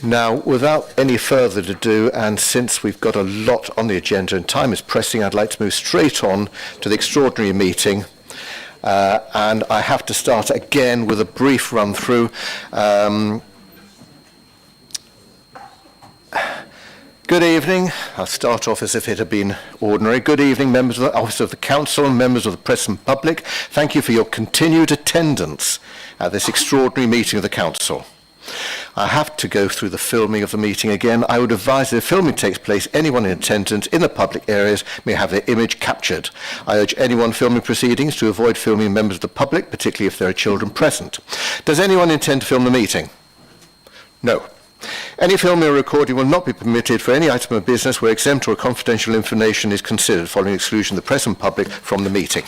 Now, without any further ado, and since we've got a lot on the agenda and time is pressing, I'd like to move straight on to the extraordinary meeting. And I have to start again with a brief run through. Good evening. I'll start off as if it had been ordinary. Good evening, members of the Office of the Council and members of the press and public. Thank you for your continued attendance at this extraordinary meeting of the Council. I have to go through the filming of the meeting again. I would advise that if filming takes place, anyone in attendance in the public areas may have their image captured. I urge anyone filming proceedings to avoid filming members of the public, particularly if there are children present. Does anyone intend to film the meeting? No. Any filming or recording will not be permitted for any item of business where exempt or confidential information is considered, following exclusion of the press and public from the meeting.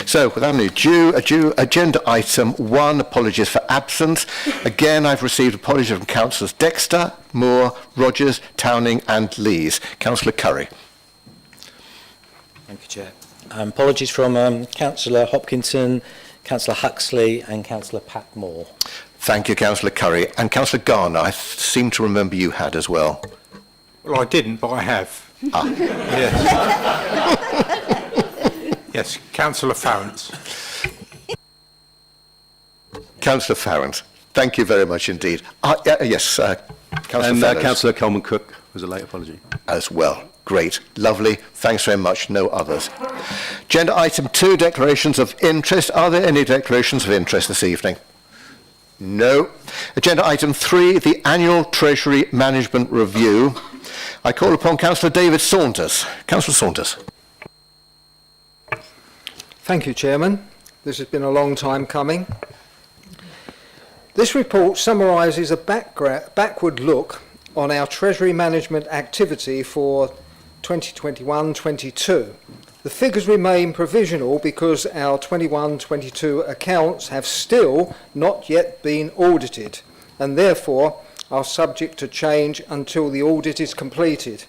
So, without any ado, agenda item 1, apologies for absence. Again, I've received apologies from Councillors Dexter, Moore, Rogers, Towning and Lees. Councillor Curry. Thank you, Chair. Apologies from Councillor Hopkinson, Councillor Huxley and Councillor Pat Moore. Thank you, Councillor Curry. And Councillor Garner, I seem to remember you had as well. Well, I didn't, but I have. Ah. Yes. Yes, Councillor Farrant. Councillor Farrant, thank you very much indeed. Yes, Councillor And Councillor Coleman-Cook was a late apology. As well. Great. Lovely. Thanks very much. No others. Agenda item 2, declarations of interest. Are there any declarations of interest this evening? No. Agenda item 3, the annual Treasury Management Review. I call upon Councillor David Saunders. Councillor Saunders. Thank you, Chairman. This has been a long time coming. This report summarises a backward look on our Treasury management activity for 2021-22. The figures remain provisional because our 21-22 accounts have still not yet been audited and therefore are subject to change until the audit is completed.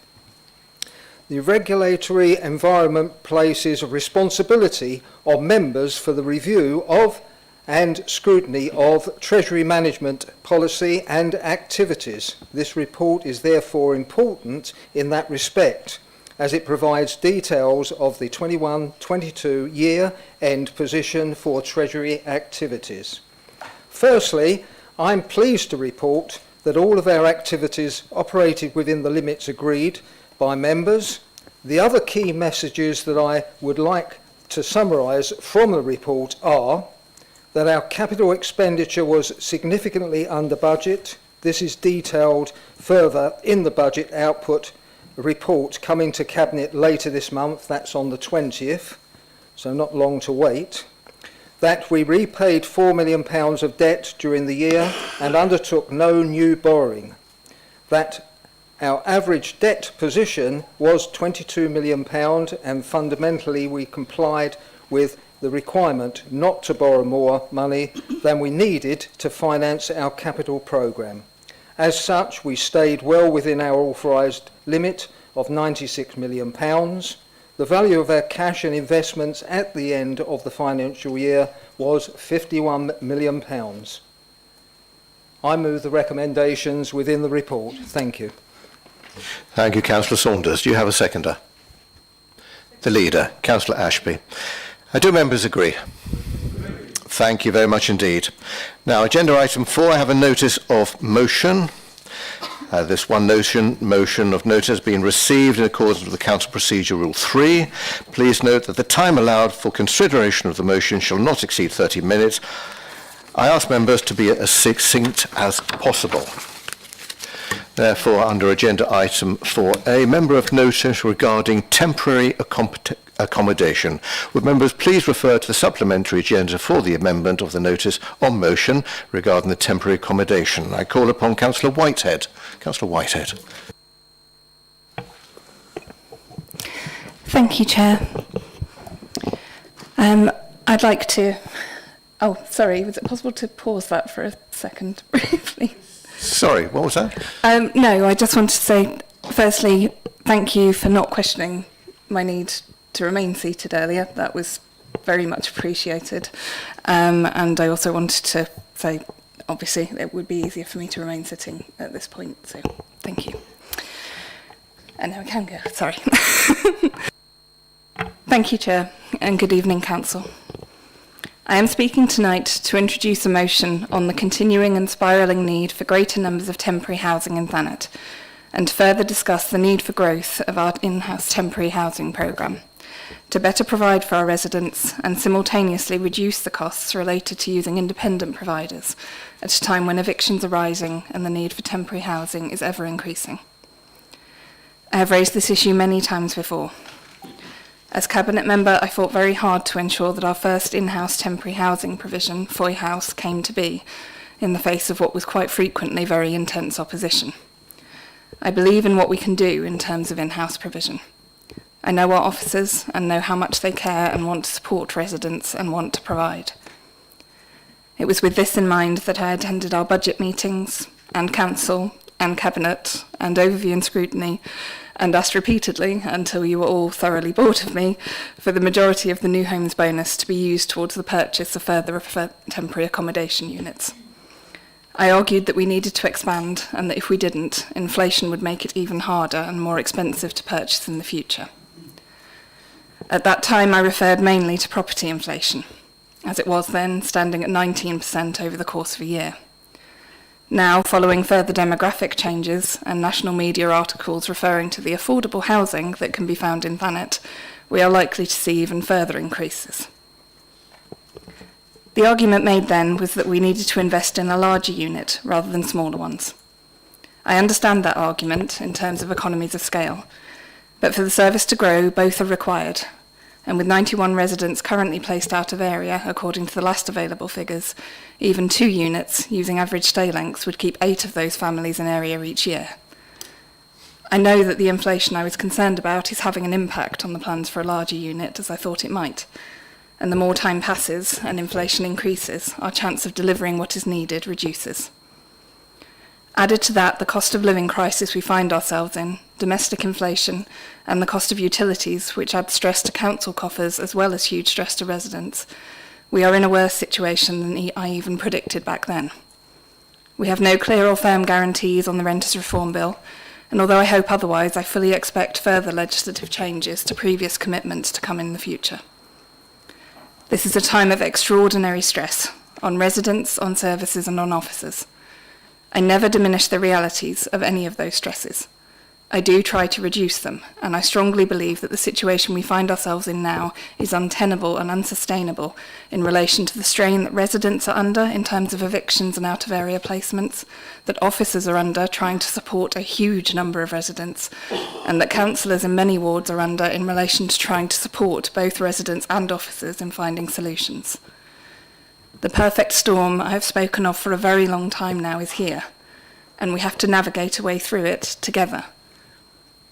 The regulatory environment places a responsibility on members for the review of and scrutiny of Treasury management policy and activities. This report is therefore important in that respect, as it provides details of the 21-22 year-end position for Treasury activities. Firstly, I'm pleased to report that all of our activities operated within the limits agreed by members. The other key messages that I would like to summarise from the report are that our capital expenditure was significantly under budget. This is detailed further in the budget output report coming to Cabinet later this month. That's on the 20th, so not long to wait. That we repaid £4 million of debt during the year and undertook no new borrowing. That our average debt position was £22 million and fundamentally we complied with the requirement not to borrow more money than we needed to finance our capital programme. As such, we stayed well within our authorised limit of £96 million. The value of our cash and investments at the end of the financial year was £51 million. I move the recommendations within the report. Thank you. Thank you, Councillor Saunders. Do you have a seconder? The leader, Councillor Ashby. Do members agree? Thank you very much indeed. Now, agenda item 4, I have a notice of motion. This one motion of notice has been received in accordance with the Council Procedure Rule 3. Please note that the time allowed for consideration of the motion shall not exceed 30 minutes. I ask members to be as succinct as possible. Therefore, under agenda item 4A, member of notice regarding temporary accommodation. Would members please refer to the supplementary agenda for the amendment of the notice on motion regarding the temporary accommodation. I call upon Councillor Whitehead. Councillor Whitehead. Thank you, Chair. I'd like to... Oh, sorry, was it possible to pause that for a second, briefly? Sorry, what was that? No, I just wanted to say, firstly, thank you for not questioning my need to remain seated earlier. That was very much appreciated. And I also wanted to say obviously it would be easier for me to remain sitting at this point, so thank you. And now I can go, sorry. Thank you, Chair, and good evening, Council. I am speaking tonight to introduce a motion on the continuing and spiralling need for greater numbers of temporary housing in Thanet, and to further discuss the need for growth of our in-house temporary housing programme, to better provide for our residents and simultaneously reduce the costs related to using independent providers at a time when evictions are rising and the need for temporary housing is ever increasing. I have raised this issue many times before. As Cabinet Member, I fought very hard to ensure that our first in-house temporary housing provision, Foy House, came to be, in the face of what was quite frequently very intense opposition. I believe in what we can do in terms of in-house provision. I know our officers and know how much they care and want to support residents and want to provide. It was with this in mind that I attended our budget meetings and council and cabinet and overview and scrutiny and asked repeatedly, until you were all thoroughly bored of me, for the majority of the new homes bonus to be used towards the purchase of further temporary accommodation units. I argued that we needed to expand and that if we didn't, inflation would make it even harder and more expensive to purchase in the future. At that time, I referred mainly to property inflation, as it was then, standing at 19% over the course of a year. Now, following further demographic changes and national media articles referring to the affordable housing that can be found in Thanet, we are likely to see even further increases. The argument made then was that we needed to invest in a larger unit rather than smaller ones. I understand that argument in terms of economies of scale, but for the service to grow, both are required. And with 91 residents currently placed out of area, according to the last available figures, even 2 units, using average stay lengths, would keep 8 of those families in area each year. I know that the inflation I was concerned about is having an impact on the plans for a larger unit, as I thought it might. And the more time passes and inflation increases, our chance of delivering what is needed reduces. Added to that, the cost of living crisis we find ourselves in, domestic inflation, and the cost of utilities, which add stress to council coffers as well as huge stress to residents, we are in a worse situation than I even predicted back then. We have no clear or firm guarantees on the Renters Reform Bill, and although I hope otherwise, I fully expect further legislative changes to previous commitments to come in the future. This is a time of extraordinary stress on residents, on services, and on officers. I never diminish the realities of any of those stresses. I do try to reduce them, and I strongly believe that the situation we find ourselves in now is untenable and unsustainable in relation to the strain that residents are under in terms of evictions and out-of-area placements, that officers are under trying to support a huge number of residents, and that councillors in many wards are under in relation to trying to support both residents and officers in finding solutions. The perfect storm I have spoken of for a very long time now is here, and we have to navigate a way through it together.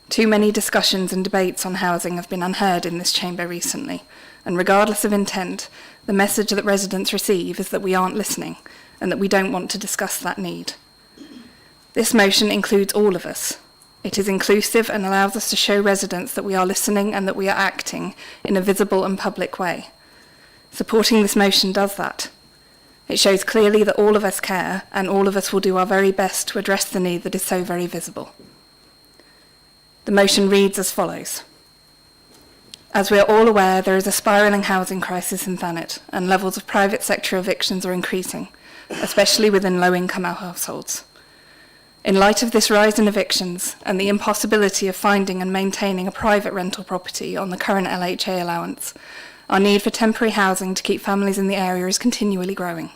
Too many discussions and debates on housing have been unheard in this chamber recently, and regardless of intent, the message that residents receive is that we aren't listening and that we don't want to discuss that need. This motion includes all of us. It is inclusive and allows us to show residents that we are listening and that we are acting in a visible and public way. Supporting this motion does that. It shows clearly that all of us care and all of us will do our very best to address the need that is so very visible. The motion reads as follows. As we are all aware, there is a spiralling housing crisis in Thanet, and levels of private sector evictions are increasing, especially within low-income households. In light of this rise in evictions and the impossibility of finding and maintaining a private rental property on the current LHA allowance, our need for temporary housing to keep families in the area is continually growing.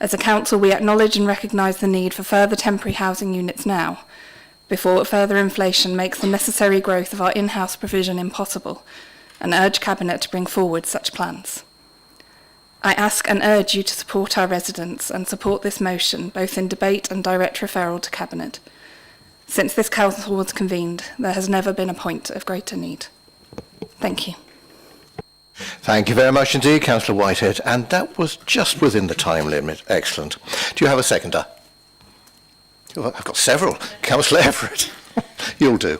As a council, we acknowledge and recognise the need for further temporary housing units now, before further inflation makes the necessary growth of our in-house provision impossible, and urge Cabinet to bring forward such plans. I ask and urge you to support our residents and support this motion, both in debate and direct referral to Cabinet. Since this council was convened, there has never been a point of greater need. Thank you. Thank you very much indeed, Councillor Whitehead, and that was just within the time limit. Excellent. Do you have a seconder? Oh, I've got several. Councillor Everett. You'll do.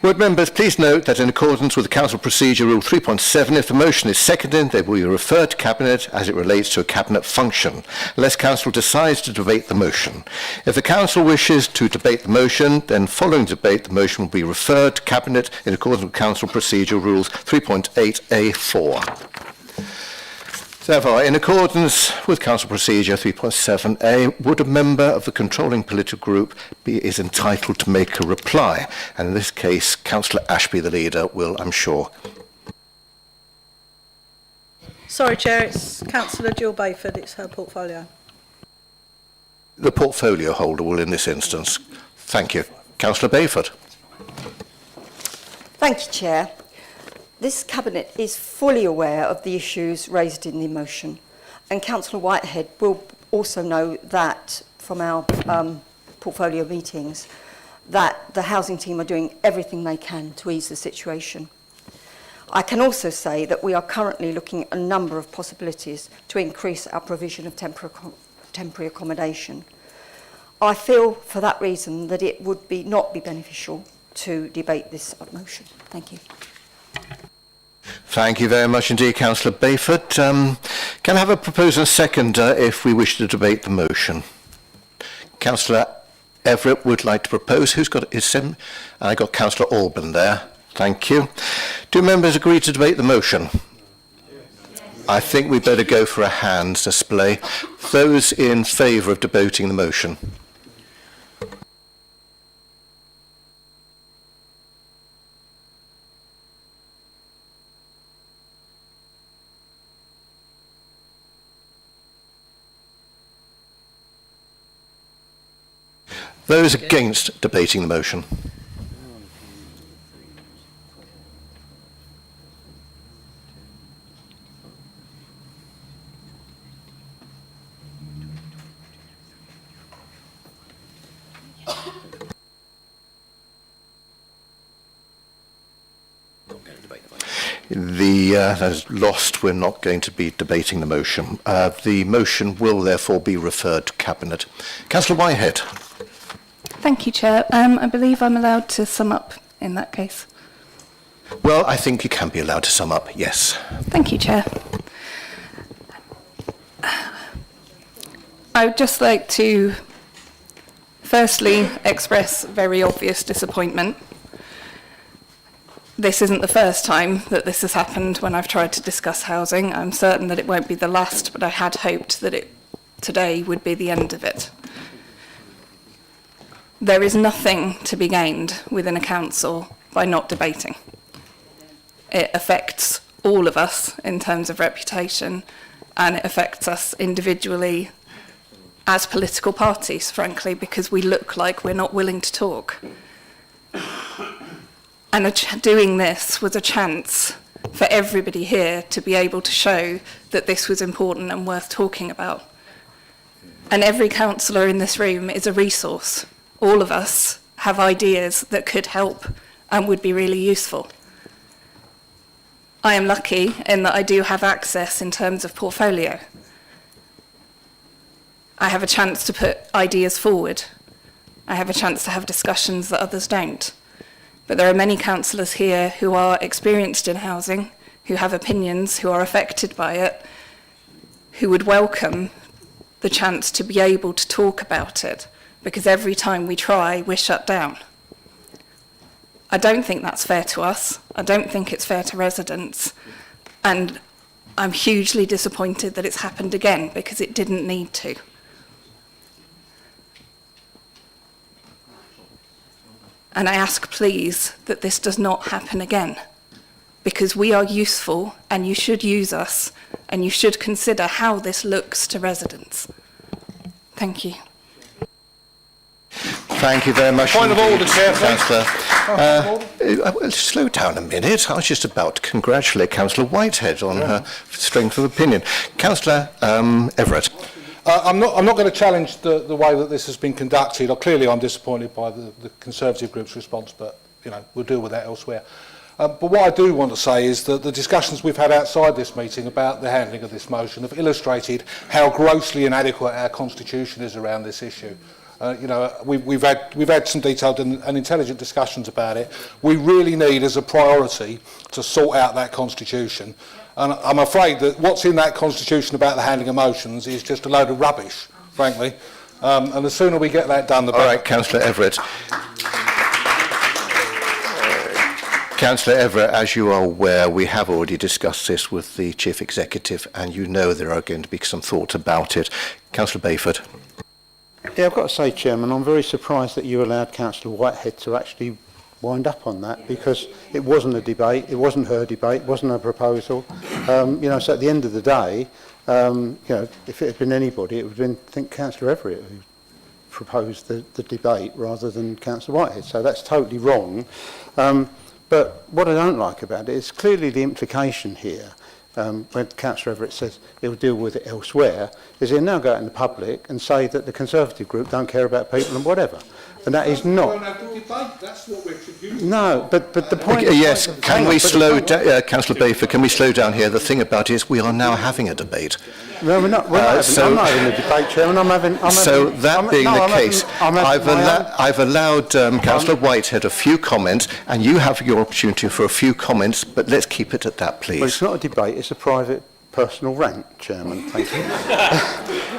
Would members please note that in accordance with the Council Procedure Rule 3.7, if the motion is seconded, they will be referred to Cabinet as it relates to a Cabinet function, unless Council decides to debate the motion. If the Council wishes to debate the motion, then following debate, the motion will be referred to Cabinet in accordance with Council Procedure Rules 3.8A4. Therefore, in accordance with Council Procedure 3.7a, would a member of the controlling political group is entitled to make a reply? And in this case, Councillor Ashby, the leader, will, I'm sure. Sorry, Chair, it's Councillor Jill Bayford. It's her portfolio. The portfolio holder will in this instance. Thank you. Councillor Bayford. Thank you, Chair. This Cabinet is fully aware of the issues raised in the motion, and Councillor Whitehead will also know that from our portfolio meetings that the housing team are doing everything they can to ease the situation. I can also say that we are currently looking at a number of possibilities to increase our provision of temporary accommodation. I feel for that reason that it would not be beneficial to debate this motion. Thank you. Thank you very much indeed, Councillor Bayford. Can I have a proposer and seconder if we wish to debate the motion? Councillor Everett would like to propose. Who's got his sim? I got Councillor Alban there. Thank you. Do members agree to debate the motion? I think we better go for a hands display. Those in favour of debating the motion? Those against debating the motion? That is lost. We're not going to be debating the motion. The motion will therefore be referred to Cabinet. Councillor Whitehead. Thank you, Chair. I believe I'm allowed to sum up in that case. Well, I think you can be allowed to sum up, yes. Thank you, Chair. I would just like to firstly express very obvious disappointment. This isn't the first time that this has happened when I've tried to discuss housing. I'm certain that it won't be the last, but I had hoped that today would be the end of it. There is nothing to be gained within a council by not debating. It affects all of us in terms of reputation, and it affects us individually as political parties, frankly, because we look like we're not willing to talk. And doing this was a chance for everybody here to be able to show that this was important and worth talking about. And every councillor in this room is a resource. All of us have ideas that could help and would be really useful. I am lucky in that I do have access in terms of portfolio. I have a chance to put ideas forward. I have a chance to have discussions that others don't. But there are many councillors here who are experienced in housing, who have opinions, who are affected by it, who would welcome the chance to be able to talk about it, because every time we try, we're shut down. I don't think that's fair to us. I don't think it's fair to residents. And I'm hugely disappointed that it's happened again, because it didn't need to. And I ask, please, that this does not happen again, because we are useful and you should use us and you should consider how this looks to residents. Thank you. Thank you very much. Point of order, Chair, Councillor. Slow down a minute. I was just about to congratulate Councillor Whitehead on her strength of opinion. Councillor Everett. I'm not going to challenge the way that this has been conducted. Clearly, I'm disappointed by the Conservative group's response, but we'll deal with that elsewhere. But what I do want to say is that the discussions we've had outside this meeting about the handling of this motion have illustrated how grossly inadequate our constitution is around this issue. You know, we've had some detailed and intelligent discussions about it. We really need, as a priority, to sort out that constitution. And I'm afraid that what's in that constitution about the handling of motions is just a load of rubbish, frankly. And the sooner we get that done, the better. All right, Councillor Everett. Councillor Everett, as you are aware, we have already discussed this with the Chief Executive, and you know there are going to be some thoughts about it. Councillor Bayford. Yeah, I've got to say, Chairman, I'm very surprised that you allowed Councillor Whitehead to actually wind up on that, because it wasn't a debate, it wasn't her debate, it wasn't a proposal. You know, so at the end of the day, you know, if it had been anybody, it would have been, I think, Councillor Everett who proposed the debate rather than Councillor Whitehead. So that's totally wrong. But what I don't like about it is clearly the implication here, when Councillor Everett says he'll deal with it elsewhere, is he'll now go out in the public and say that the Conservative group don't care about people and whatever. And that is not. That's what we're confused. No, but the point. Okay, yes, can we slow down, Councillor Bayford, can we slow down here? The thing about it is we are now having a debate. No, we're not. I'm not having a debate, Chairman. I've allowed Councillor Whitehead a few comments, and you have your opportunity for a few comments, but let's keep it at that, please. Well, it's not a debate, it's a private personal rant, Chairman. Thank you.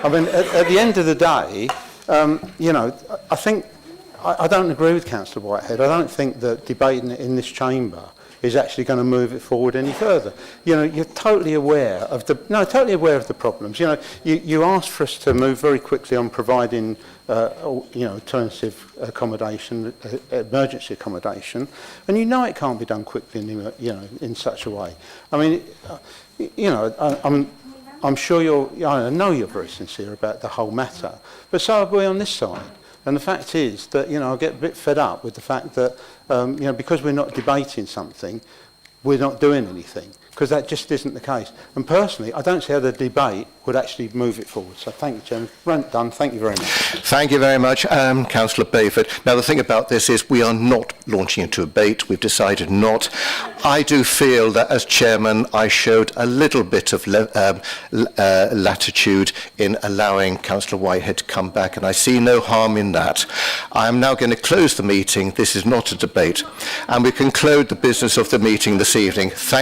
I mean, at the end of the day, you know, I think, I don't agree with Councillor Whitehead. I don't think that debating it in this chamber is actually going to move it forward any further. You know, you're totally aware of the problems. You know, you asked for us to move very quickly on providing, you know, alternative accommodation, emergency accommodation, and you know it can't be done quickly, you know, in such a way. I mean, you know, I'm sure I know you're very sincere about the whole matter, but so are we on this side. And the fact is that, you know, I get a bit fed up with the fact that, you know, because we're not debating something, we're not doing anything, because that just isn't the case. And personally, I don't see how the debate would actually move it forward. So thank you, Chairman. Rant done. Thank you very much. Thank you very much, Councillor Bayford. Now, the thing about this is we are not launching into a debate. We've decided not. I do feel that as chairman, I showed a little bit of latitude in allowing Councillor Whitehead to come back, and I see no harm in that. I am now going to close the meeting. This is not a debate. And we conclude the business of the meeting this evening. Thank